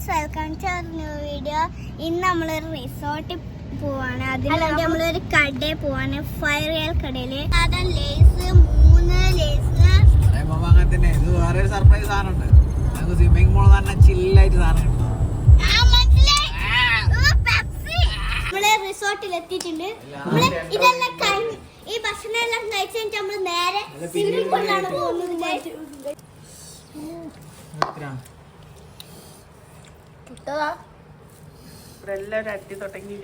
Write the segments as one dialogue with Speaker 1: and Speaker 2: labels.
Speaker 1: Friends, welcome to our new video. ഇന്ന് നമ്മളൊരു റിസോർട്ടിൽ പോവാണ്. അതിനല്ലാണ്ട് നമ്മളൊരു കടയിൽ പോവാണ്, ഫയർ റിയൽ കടയില്. സാധാരണ ലേസ് 3 ലേസ്
Speaker 2: സർപ്രൈസ് സാധനമുണ്ട്. സ്വിമ്മിംഗ് പൂൾ തന്നെ ചില്ലായിട്ട് സാധനം
Speaker 1: നമ്മള് റിസോർട്ടിൽ എത്തിയിട്ടുണ്ട്. ഇതെല്ലാം ഈ ഭക്ഷണം എല്ലാം കഴിച്ചു കഴിഞ്ഞിട്ട് നമ്മള് നേരെ സ്വിമ്മിംഗ് പൂളിലാണ് പോകുന്നത്.
Speaker 3: എല്ലാവരും അടി തുടങ്ങി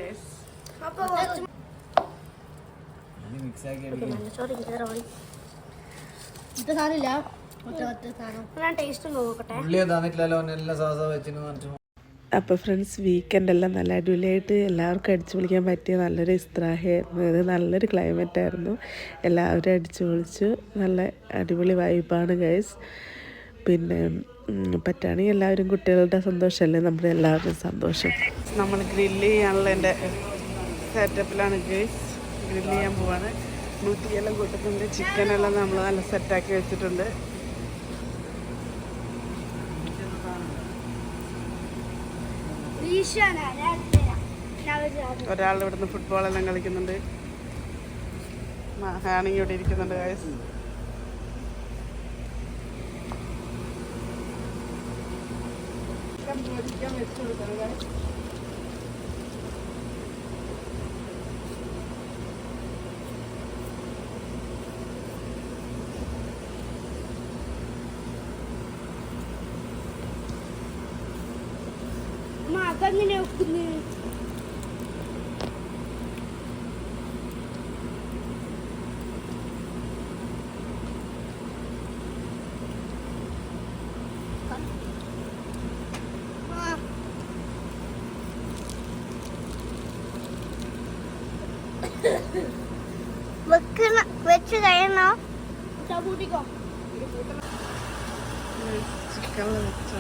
Speaker 3: അപ്പോൾ ഫ്രണ്ട്സ്, വീക്കെൻഡ് എല്ലാം നല്ല അടിപൊളിയായിട്ട് എല്ലാവർക്കും അടിച്ചു പൊളിക്കാൻ പറ്റിയ നല്ലൊരു ഇസ്ത്രാഹയായിരുന്നു. ഇത് നല്ലൊരു ക്ലൈമറ്റ് ആയിരുന്നു. എല്ലാവരും അടിച്ചു പൊളിച്ചു. നല്ല അടിപൊളി വൈബാണ് ഗൈസ്. പിന്നെ പറ്റുകയാണെങ്കിൽ എല്ലാവരും, കുട്ടികളുടെ സന്തോഷമല്ലേ നമ്മുടെ എല്ലാവരുടെയും സന്തോഷം. നമ്മൾ ഗ്രില്ല് ചെയ്യാനുള്ള എൻ്റെ സെറ്റപ്പിലാണ് ഗൈസ്. ഗ്രില്ല് ചെയ്യാൻ പോവാണ്. മുട്ടിയെല്ലാം കൂട്ടുന്നുണ്ട്. ചിക്കനെല്ലാം നമ്മൾ നല്ല സെറ്റാക്കി വെച്ചിട്ടുണ്ട്. ഒരാൾ ഇവിടുന്ന് ഫുട്ബോളെല്ലാം കളിക്കുന്നുണ്ട്. ഹാണിങ് ഇവിടെ ഇരിക്കുന്നുണ്ട് ഗൈസ്. വെച്ചു കൊടുക്കണം ഗൈസ്.
Speaker 1: അതങ്ങനെ വെക്കുന്നു. വെച്ച് കഴിയണോ?
Speaker 3: ചിക്കനിൽ വെച്ചോ.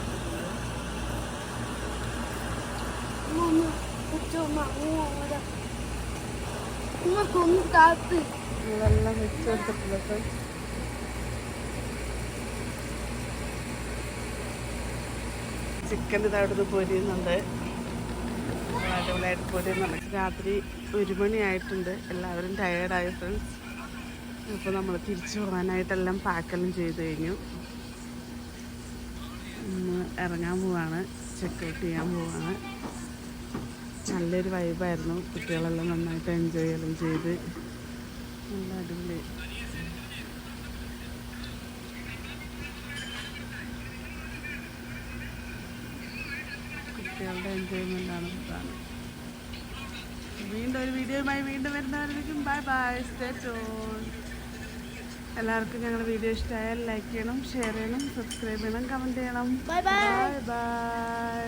Speaker 3: ഇതെല്ലാം വെച്ച് കൊടുത്തിട്ടുള്ളത്. ചിക്കൻ ഇത് അവിടുന്ന് പൊരിയുന്നുണ്ട്. അടിപൊളിയായിട്ട് പൊരിയുന്നുണ്ട്. രാത്രി 1 മണിയായിട്ടുണ്ട്. എല്ലാവരും ടയേർഡായ ഫ്രണ്ട്സ്. അപ്പോൾ നമ്മൾ തിരിച്ചു പോകാനായിട്ടെല്ലാം പാക്കെല്ലാം ചെയ്ത് കഴിഞ്ഞു. ഇറങ്ങാൻ പോവാണ്. ചെക്കൗട്ട് ചെയ്യാൻ പോവാണ്. നല്ലൊരു വൈബായിരുന്നു. കുട്ടികളെല്ലാം നന്നായിട്ട് എൻജോയ് എല്ലാം ചെയ്ത് നല്ല അടിപൊളി. കുട്ടികളുടെ എൻജോയ്മെൻ്റാണ് പ്രധാനം. വീണ്ടും ഒരു വീഡിയോയുമായി വീണ്ടും വരുന്നവരിലേക്കും ബൈ ബൈ, സ്റ്റേ ട്യൂൺ. എല്ലാവർക്കും ഞങ്ങളുടെ വീഡിയോ ഇഷ്ടമായാൽ ലൈക്ക് ചെയ്യണം, ഷെയർ ചെയ്യണം, സബ്സ്ക്രൈബ് ചെയ്യണം, കമൻറ്റ് ചെയ്യണം. Bye bye.